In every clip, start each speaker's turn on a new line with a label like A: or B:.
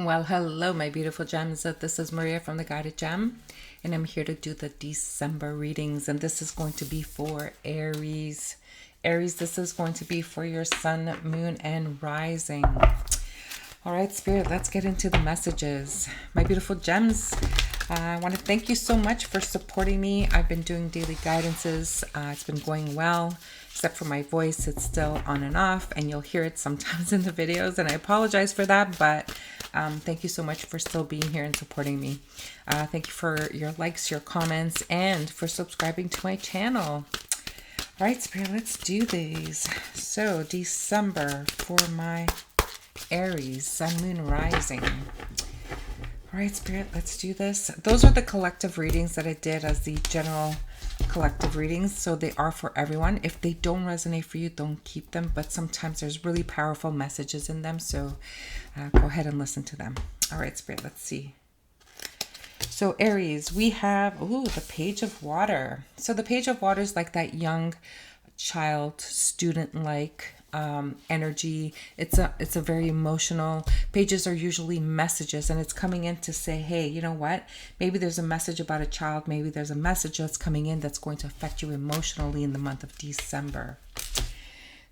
A: Well, hello, my beautiful gems. This is Maria from the Guided Gem, and I'm here to do the December readings. And this is going to be for Aries. Aries, this is going to be for your sun, moon, and rising. All right, Spirit, let's get into the messages. My beautiful gems, I want to thank you so much for supporting me. I've been doing daily guidances. It's been going well, except for my voice. It's still on and off, and you'll hear it sometimes in the videos, and I apologize for that, but thank you so much for still being here and supporting me. Thank you for your likes, your comments, and for subscribing to my channel. All right, Spirit, let's do these. So, December for my Aries, sun, moon, rising. All right, Spirit, let's do this. Those are the collective readings that I did as the general collective readings, so they are for everyone. If they don't resonate for you, don't keep them, but sometimes there's really powerful messages in them, so go ahead and listen to them. All right, Spirit, let's see. So Aries, we have the Page of Water. So the Page of Water is like that young child, student-like energy. It's a very emotional. Pages are usually messages, and it's coming in to say, hey, you know what, maybe there's a message about a child, maybe there's a message that's coming in that's going to affect you emotionally in the month of December.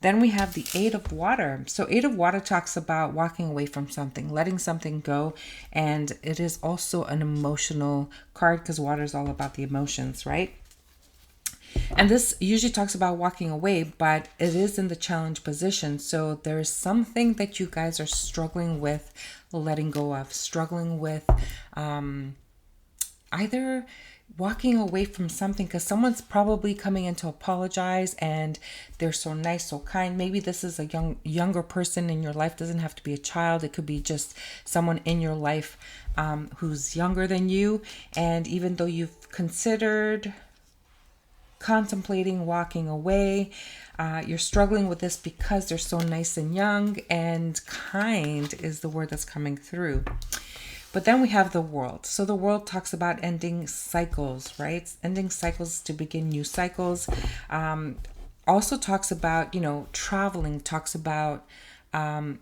A: Then we have the Eight of Water. So Eight of Water talks about walking away from something, letting something go, and it is also an emotional card because water is all about the emotions, right? And this usually talks about walking away, but it is in the challenge position. So there's something that you guys are struggling with letting go of, struggling with either walking away from something because someone's probably coming in to apologize and they're so nice, so kind. Maybe this is a younger person in your life. Doesn't have to be a child. It could be just someone in your life who's younger than you. And even though you've contemplating walking away, you're struggling with this because they're so nice and young, and kind is the word that's coming through. But then we have the World. So the World talks about ending cycles, right? Ending cycles to begin new cycles. Also talks about, traveling, talks about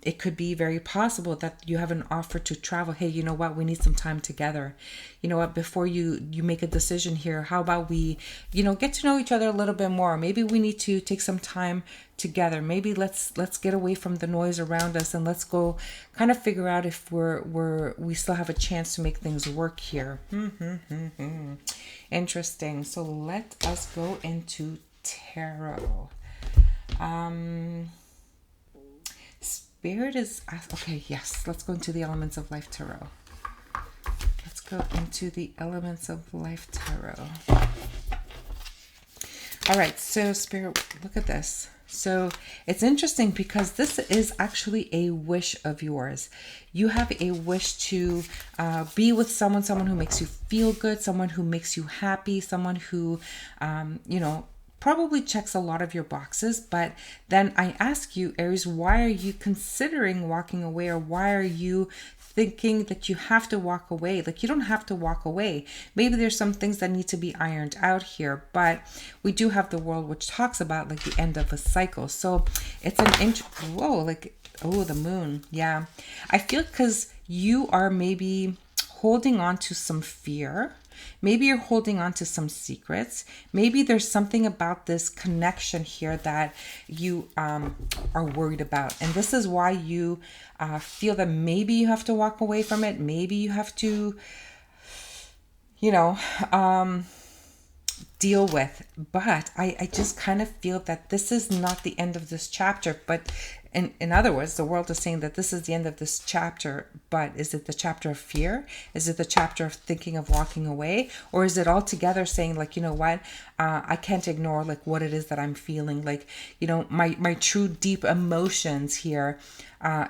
A: it could be very possible that you have an offer to travel. Hey, you know what? We need some time together. You know what? Before you make a decision here, how about we, get to know each other a little bit more? Maybe we need to take some time together. Maybe let's get away from the noise around us and let's go kind of figure out if we still have a chance to make things work here. Interesting. So let us go into tarot. Spirit is okay. Yes, let's go into the Elements of Life Tarot. Let's go into the Elements of Life Tarot. All right, so Spirit, look at this. So it's interesting because this is actually a wish of yours. You have a wish to be with someone who makes you feel good, someone who makes you happy, someone who, probably checks a lot of your boxes. But then I ask you, Aries, why are you considering walking away, or why are you thinking that you have to walk away? Like, you don't have to walk away. Maybe there's some things that need to be ironed out here, but we do have the World, which talks about like the end of a cycle. So it's an the moon. Yeah, I feel because you are maybe holding on to some fear. Maybe you're holding on to some secrets. Maybe there's something about this connection here that you are worried about. And this is why you feel that maybe you have to walk away from it. Maybe you have to, deal with. But I just kind of feel that this is not the end of this chapter. But in other words, the World is saying that this is the end of this chapter. But is it the chapter of fear? Is it the chapter of thinking of walking away? Or is it all together saying, like, you know what, I can't ignore like what it is that I'm feeling, like, my true deep emotions here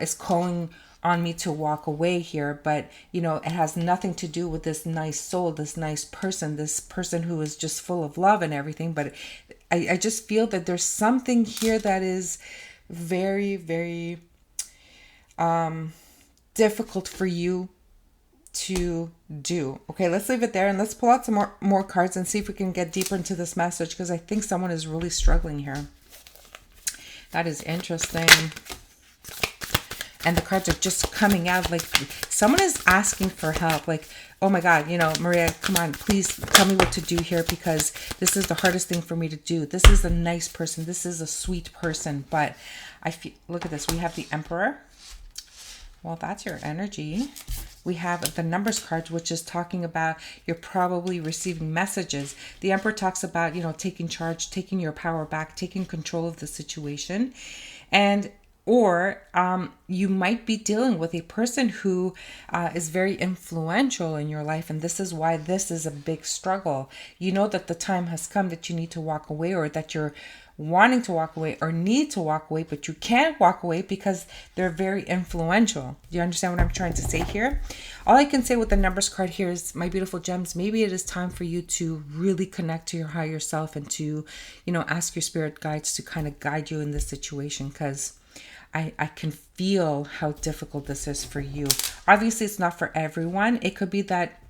A: is calling on me to walk away here, but it has nothing to do with this nice soul, this nice person, this person who is just full of love and everything. But I just feel that there's something here that is very, very difficult for you to do. Okay, let's leave it there and let's pull out some more cards and see if we can get deeper into this message, because I think someone is really struggling here. That is interesting. And the cards are just coming out like someone is asking for help. Like, oh my God, you know, Maria, come on, please tell me what to do here, because this is the hardest thing for me to do. This is a nice person. This is a sweet person. But I feel, look at this. We have the Emperor. Well, that's your energy. We have the Numbers card, which is talking about you're probably receiving messages. The Emperor talks about, you know, taking charge, taking your power back, taking control of the situation. And or you might be dealing with a person who is very influential in your life. And this is why this is a big struggle. You know that the time has come that you need to walk away, or that you're wanting to walk away or need to walk away, but you can't walk away because they're very influential. Do you understand what I'm trying to say here? All I can say with the Numbers card here is, my beautiful gems, maybe it is time for you to really connect to your higher self and to, you know, ask your spirit guides to kind of guide you in this situation, because I can feel how difficult this is for you. Obviously, it's not for everyone. It could be that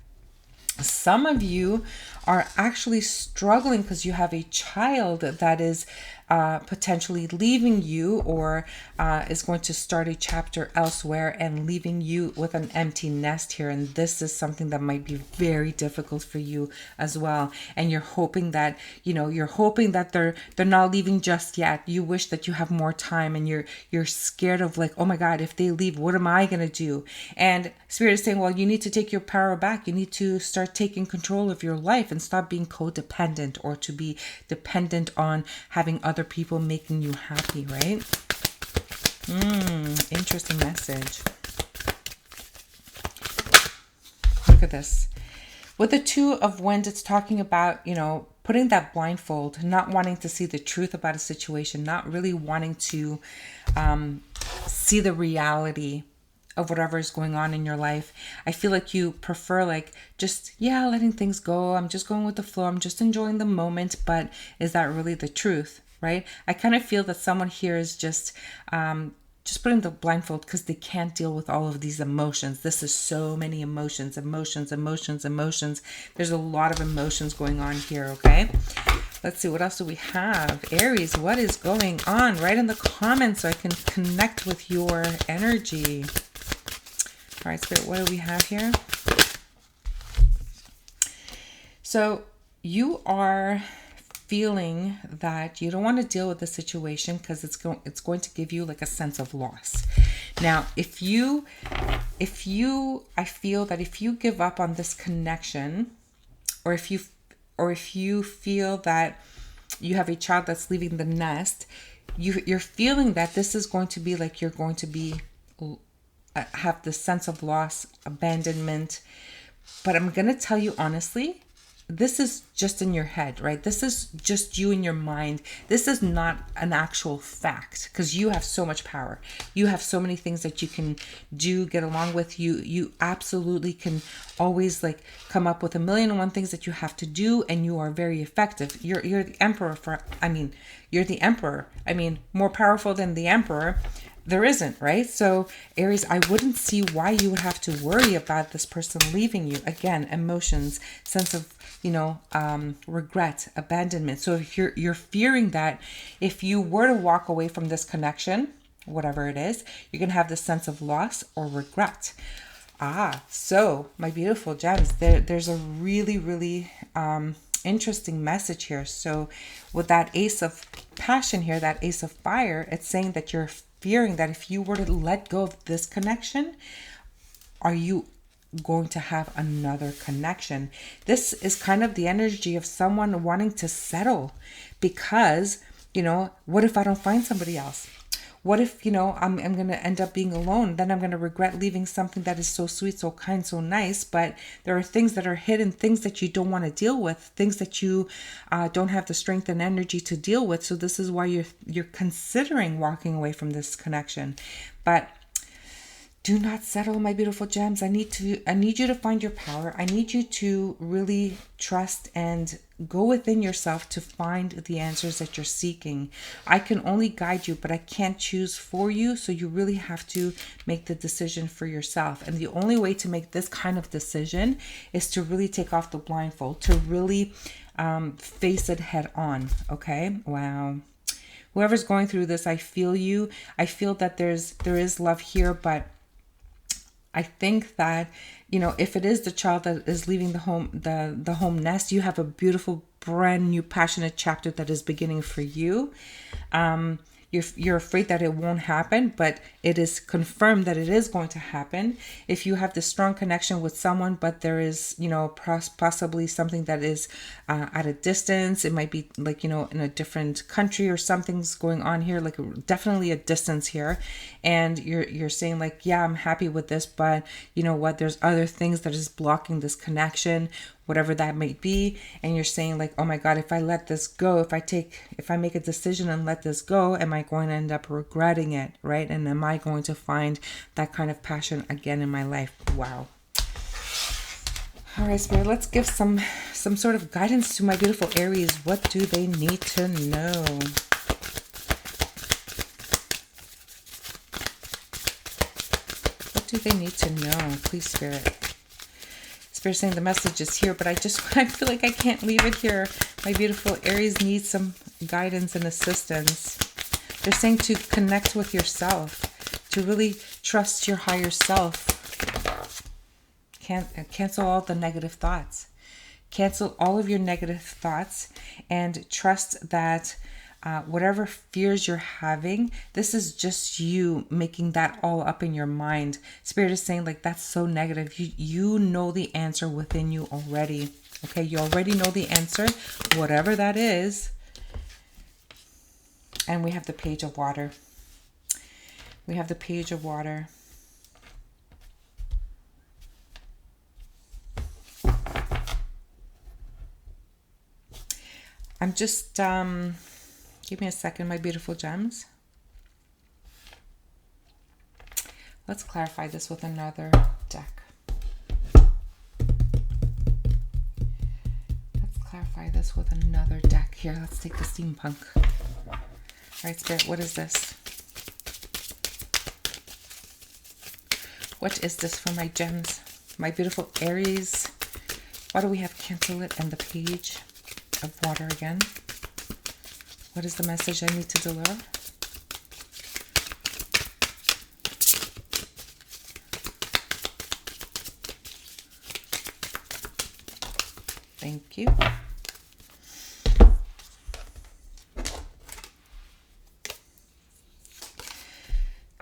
A: some of you are actually struggling because you have a child that is potentially leaving you, or is going to start a chapter elsewhere and leaving you with an empty nest here. And this is something that might be very difficult for you as well. And you're hoping that, you know, they're not leaving just yet. You wish that you have more time, and you're scared of like, oh my God, if they leave, what am I going to do? And Spirit is saying, well, you need to take your power back. You need to start taking control of your life and stop being codependent, or to be dependent on having other people making you happy, right? Interesting message. Look at this. With the Two of Wands, it's talking about, you know, putting that blindfold, not wanting to see the truth about a situation, not really wanting to see the reality of whatever is going on in your life. I feel like you prefer like just, yeah, letting things go. I'm just going with the flow. I'm just enjoying the moment. But is that really the truth, right? I kind of feel that someone here is just putting the blindfold because they can't deal with all of these emotions. This is so many emotions. There's a lot of emotions going on here, okay? Let's see, what else do we have? Aries, what is going on? Write in the comments so I can connect with your energy. All right, Spirit, what do we have here? So you are feeling that you don't want to deal with the situation because it's going to give you like a sense of loss. Now, I feel that if you give up on this connection, or if you feel that you have a child that's leaving the nest, you're feeling that this is going to be like you're going to be have this sense of loss, abandonment. But I'm going to tell you honestly, this is just in your head, right? This is just you in your mind. This is not an actual fact, because you have so much power. You have so many things that you can do, get along with. You absolutely can always like come up with 1,000,001 things that you have to do, and you are very effective. You're the emperor you're the emperor. I mean, more powerful than the emperor there isn't, right? So Aries, I wouldn't see why you would have to worry about this person leaving you. Again, emotions, sense of, regret, abandonment. So if you're fearing that if you were to walk away from this connection, whatever it is, you're going to have this sense of loss or regret. So my beautiful gems, there's a really, really interesting message here. So with that Ace of Passion here, that Ace of Fire, it's saying that you're fearing that if you were to let go of this connection, are you going to have another connection? This is kind of the energy of someone wanting to settle because, what if I don't find somebody else? What if, I'm going to end up being alone? Then I'm going to regret leaving something that is so sweet, so kind, so nice. But there are things that are hidden, things that you don't want to deal with, things that you don't have the strength and energy to deal with. So this is why you're considering walking away from this connection. But do not settle, my beautiful gems. I need you to find your power. I need you to really trust and go within yourself to find the answers that you're seeking. I can only guide you, but I can't choose for you. So you really have to make the decision for yourself. And the only way to make this kind of decision is to really take off the blindfold, to really face it head on. Okay? Wow. Whoever's going through this, I feel you. I feel that there is love here, but I think that, if it is the child that is leaving the home, the home nest, you have a beautiful, brand new, passionate chapter that is beginning for you. You're afraid that it won't happen, but it is confirmed that it is going to happen. If you have this strong connection with someone, but there is, possibly something that is at a distance, it might be like, in a different country or something's going on here, like definitely a distance here. And you're saying like, yeah, I'm happy with this, but you know what, there's other things that is blocking this connection, whatever that may be. And you're saying like, oh my God, if I let this go, if I make a decision and let this go, am I going to end up regretting it, right? And am I going to find that kind of passion again in my life? Wow. All right, Spirit, let's give some sort of guidance to my beautiful Aries. What do they need to know? What do they need to know? Please, Spirit. Spirit saying the message is here, but I feel like I can't leave it here. My beautiful Aries needs some guidance and assistance. They're saying to connect with yourself, to really trust your higher self. Cancel all the negative thoughts. Cancel all of your negative thoughts and trust that whatever fears you're having, this is just you making that all up in your mind. Spirit is saying like, that's so negative. You know the answer within you already. Okay, you already know the answer, whatever that is. And we have the Page of Water. We have the Page of Water. I'm just, give me a second, my beautiful gems. Let's clarify this with another deck. Let's clarify this with another deck. Here, let's take the steampunk. All right, Spirit, what is this? What is this for my gems? My beautiful Aries. Why do we have cancel it and the Page of Water again? What is the message I need to deliver? Thank you.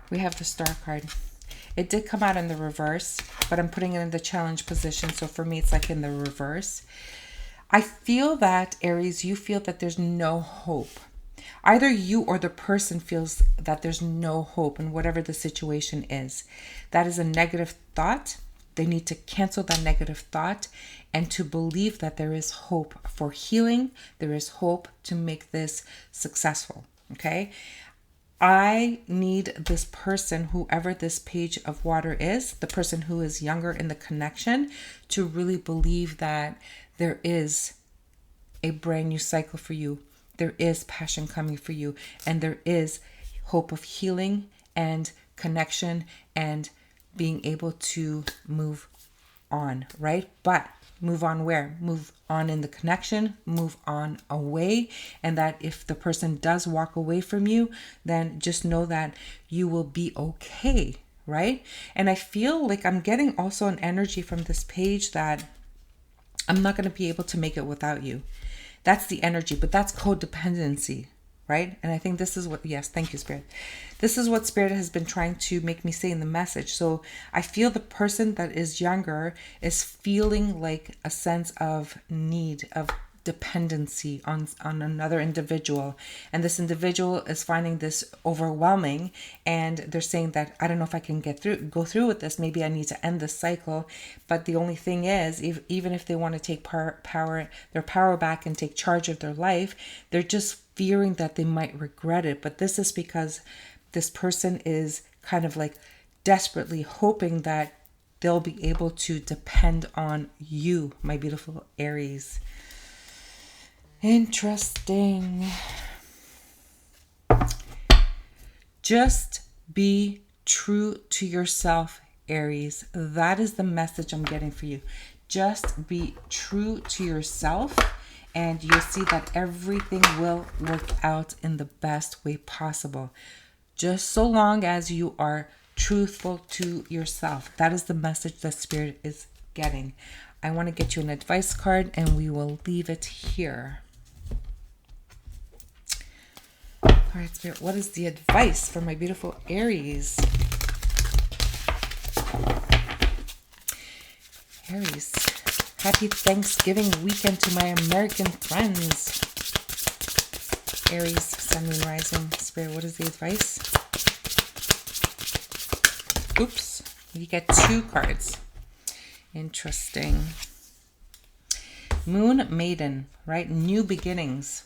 A: We have the Star card. It did come out in the reverse, but I'm putting it in the challenge position. So for me, it's like in the reverse. I feel that, Aries, you feel that there's no hope. Either you or the person feels that there's no hope in whatever the situation is. That is a negative thought. They need to cancel that negative thought and to believe that there is hope for healing. There is hope to make this successful. Okay? I need this person, whoever this Page of Water is, the person who is younger in the connection, to really believe that there is a brand new cycle for you. There is passion coming for you, and there is hope of healing and connection and being able to move on, right? But move on where? Move on in the connection, move on away. And that if the person does walk away from you, then just know that you will be okay, right? And I feel like I'm getting also an energy from this page that I'm not going to be able to make it without you. That's the energy, but that's codependency, right? And I think this is what, yes, thank you, Spirit. This is what Spirit has been trying to make me say in the message. So I feel the person that is younger is feeling like a sense of need, of dependency on another individual. And this individual is finding this overwhelming. And they're saying that, I don't know if I can go through with this. Maybe I need to end this cycle. But the only thing is, even if they want to take their power back and take charge of their life, they're just fearing that they might regret it. But this is because this person is kind of like desperately hoping that they'll be able to depend on you, my beautiful Aries. Interesting. Just be true to yourself, Aries. That is the message I'm getting for you. Just be true to yourself and you'll see that everything will work out in the best way possible. Just so long as you are truthful to yourself. That is the message that Spirit is getting. I want to get you an advice card, and we will leave it here. All right, Spirit, what is the advice for my beautiful Aries? Aries, happy Thanksgiving weekend to my American friends. Aries, Sun, Moon, Rising. Spirit, what is the advice? Oops, you get 2 cards. Interesting. Moon, Maiden, right? New beginnings.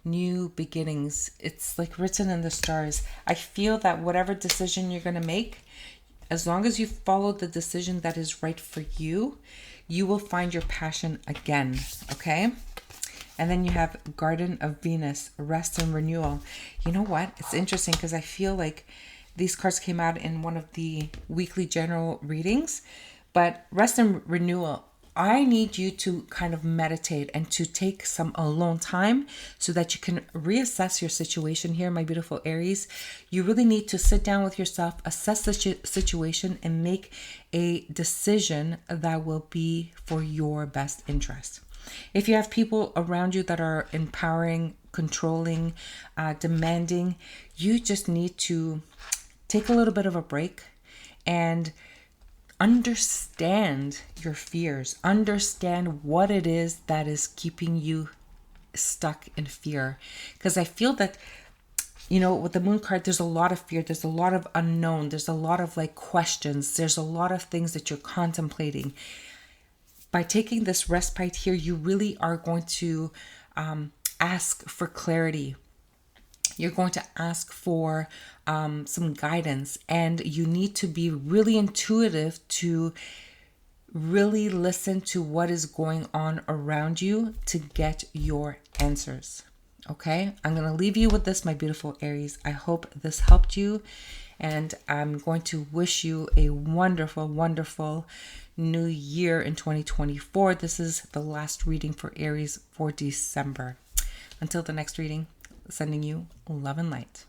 A: New beginnings. It's like written in the stars. I feel that whatever decision you're going to make, as long as you follow the decision that is right for you, you will find your passion again, okay? And then you have Garden of Venus, rest and renewal. You know what? It's interesting because I feel like these cards came out in one of the weekly general readings, but rest and renewal, I need you to kind of meditate and to take some alone time so that you can reassess your situation here, my beautiful Aries. You really need to sit down with yourself, assess the situation, and make a decision that will be for your best interest. If you have people around you that are empowering, controlling, demanding, you just need to take a little bit of a break and understand your fears. Understand what it is that is keeping you stuck in fear. Because I feel that, you know, with the Moon card, there's a lot of fear. There's a lot of unknown. There's a lot of like questions. There's a lot of things that you're contemplating. By taking this respite here, you really are going to ask for clarity. You're going to ask for some guidance, and you need to be really intuitive to really listen to what is going on around you to get your answers. Okay, I'm going to leave you with this, my beautiful Aries. I hope this helped you, and I'm going to wish you a wonderful, wonderful new year in 2024. This is the last reading for Aries for December. Until the next reading, sending you love and light.